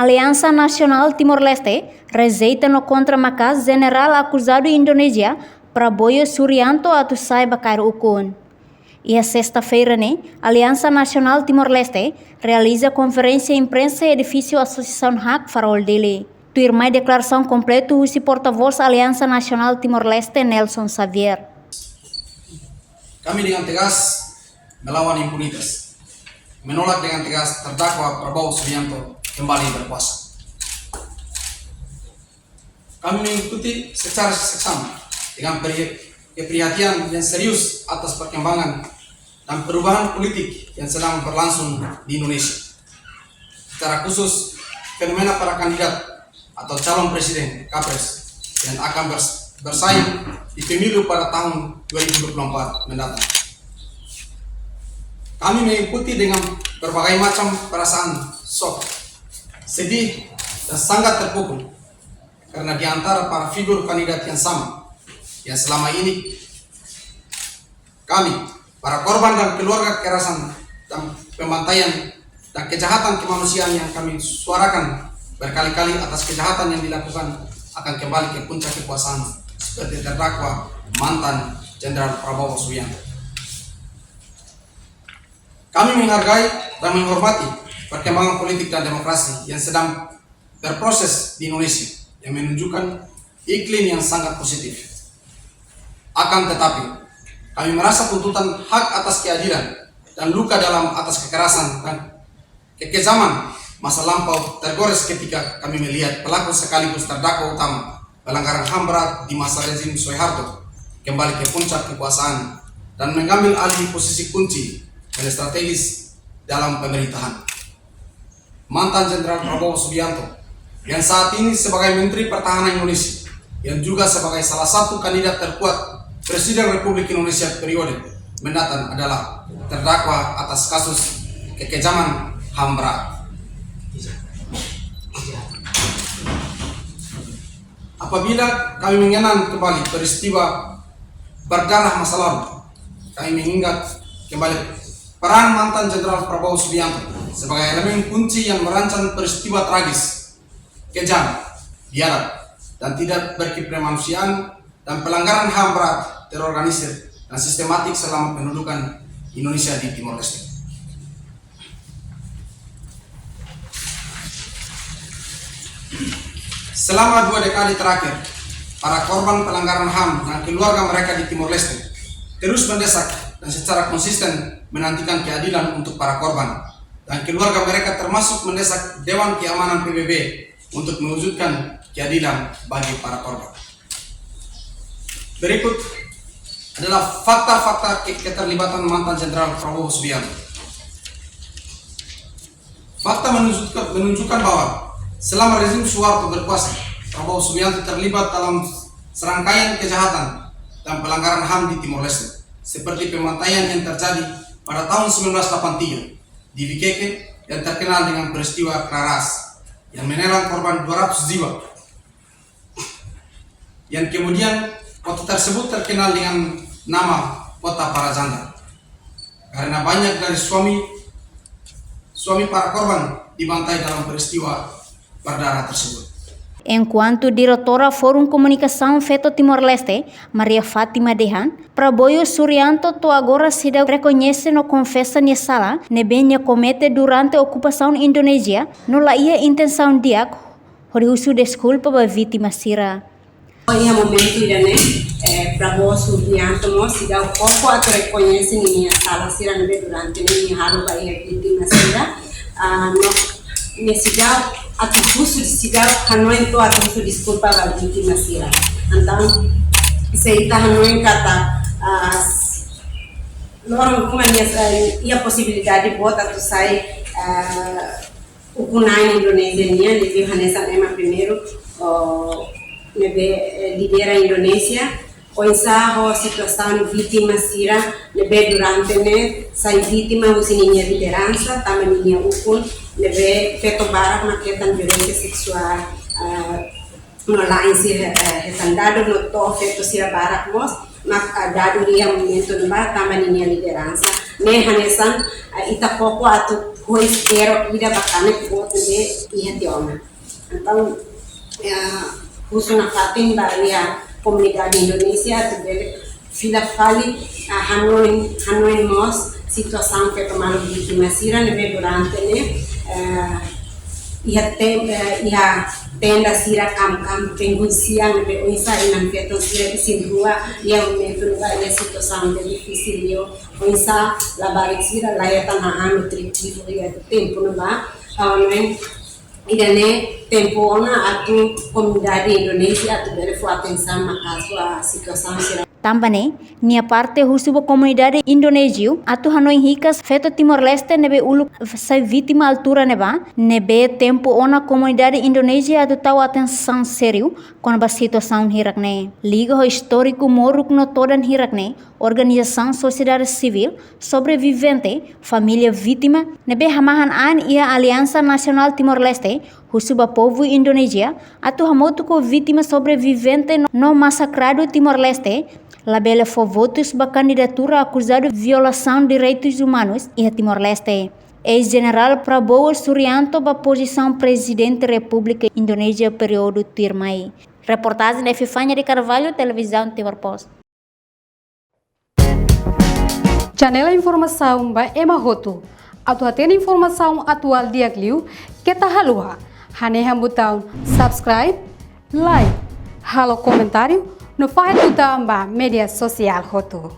Aliança Nacional Timor-Leste rejeita no contra-macaz general acusado Indonésia Prabowo Subianto atau saiba cair ukun. E a sexta-feira, Aliança Nacional Timor-Leste realiza conferência imprensa em edifício Associação Hak Farol Dele. Tuirmai declaração completa o porta-voz Aliança Nacional Timor-Leste Nelson Xavier. Kami dengan tegas melawan impunitas, menolak dengan tegas terdakwa Prabowo Subianto kembali berkuasa. Kami mengikuti secara seksama dengan keprihatinan yang serius atas perkembangan dan perubahan politik yang sedang berlangsung di Indonesia. Secara khusus, fenomena para kandidat atau calon presiden Capres yang akan bersaing di pemilu pada tahun 2024 mendatang. Kami mengikuti dengan berbagai macam perasaan shock, sedih, dan sangat terpukul karena di antara para figur kandidat yang sama yang selama ini kami, para korban dan keluarga kekerasan dan pembantaian dan kejahatan kemanusiaan yang kami suarakan berkali-kali atas kejahatan yang dilakukan akan kembali ke puncak kekuasaan seperti terdakwa mantan Jenderal Prabowo Subianto. Kami menghargai dan menghormati perkembangan politik dan demokrasi yang sedang berproses di Indonesia yang menunjukkan iklim yang sangat positif. Akan tetapi, kami merasa tuntutan hak atas keadilan dan luka dalam atas kekerasan dan kekejaman masa lampau tergores ketika kami melihat pelaku sekaligus terdakwa utama pelanggaran HAM berat di masa rezim Soeharto kembali ke puncak kekuasaan dan mengambil alih posisi kunci dan strategis dalam pemerintahan. Mantan Jenderal Prabowo Subianto yang saat ini sebagai Menteri Pertahanan Indonesia yang juga sebagai salah satu kandidat terkuat Presiden Republik Indonesia periode mendatang adalah terdakwa atas kasus kekejaman HAM berat. Apabila kami mengenang kembali peristiwa berdarah masa lalu, kami mengingat kembali peran mantan Jenderal Prabowo Subianto sebagai elemen kunci yang merancang peristiwa tragis, kejam, biadab, dan tidak berkemanusiaan dan pelanggaran HAM berat terorganisir dan sistematik selama pendudukan Indonesia di Timor Leste. Selama 2 dekade terakhir, para korban pelanggaran HAM dan keluarga mereka di Timor Leste terus mendesak dan secara konsisten menantikan keadilan untuk para korban dan keluarga mereka, termasuk mendesak Dewan Keamanan PBB untuk mewujudkan keadilan bagi para korban. Berikut adalah fakta-fakta keterlibatan mantan Jenderal Prabowo Subianto. Fakta menunjukkan bahwa selama rezim Soeharto berkuasa, Prabowo Subianto terlibat dalam serangkaian kejahatan dan pelanggaran HAM di Timor Leste, seperti pembantaian yang terjadi pada tahun 1983 di Bikeke yang terkenal dengan peristiwa Kraras yang menelan korban 200 jiwa, yang kemudian kota tersebut terkenal dengan nama Kota Para Janda karena banyak dari suami para korban dibantai dalam peristiwa berdarah tersebut. Enquanto diretora Forum Comunicação Feto Timor-Leste, Maria Fátima Dehan, Prabowo Subianto agora se reconhece no confessa na sala, nebenya comete durante a ocupação Indonésia, no la ia intenção diak, horiusu desculpa ba vítima sira. Em momento Prabowo Subianto se dá o pouco a reconhece minha sala sira durante minha halo ba ia vítima sira, nesse dá atau khusus di sidang Hanoi itu atau khusus diskulpa bagi vítima sira. Então, seita Hanoi kata lorong hukuman ia possibilidade bota tu sai hukuman Indonesia nia lebih hanesan ema primeiro nebe lidera Indonesia o ensaho situação vítima sira nebe durante ne sai vítima usininya liderança tamaninya ukun lebe feto barak maketan violência sexual no lá em si retandado no to feto sira barak mos mak dado dia momento no bar tamaninya liderança ne hanesan ita pouco atu espero ida bacana que vou ter idioma. Então, uso na fatin bagi a comunidade Indonesia ter fila fali Hanoi mos situação que tomaram vítima sira nebe durante ia tenda sira kam tengun siang nebe oisa inang keton sira isin rua ia momento lugar ia situação de difícil yo oisa labarik sira layatan hahanu tritivo ia tempo no ba idane tempo ona atu comunidade Indonesia atu bere fu atenção makasu a situação sira. Também, nia parte husuba comunidade Indonésia, atu Hanoi hikas feto Timor-Leste nebe ulu sai vítima altura nebe tempo ona comunidade Indonésia atu tau atenção sério com a situação hirakne. Liga ho histórico moruk no todan hirakne, organização sociedade civil, sobrevivente, família vítima, nebe hamahan an ia Aliança Nacional Timor-Leste, husuba povo Indonésia, atu hamotuko vítima sobrevivente no massacrado Timor-Leste, labela foi votos para candidatura acusado de violação de direitos humanos em Timor-Leste. Ex-general Prabowo Subianto para posição presidente da República Indonésia período Tirmai. Reportagem de Fifanya de Carvalho, televisão Timor Post. Janela informação ba Emahoto. Atu atena informação atual dia Gliu, que tá halua. Haneha botão subscribe, like, halo comentário no file do media social hotu.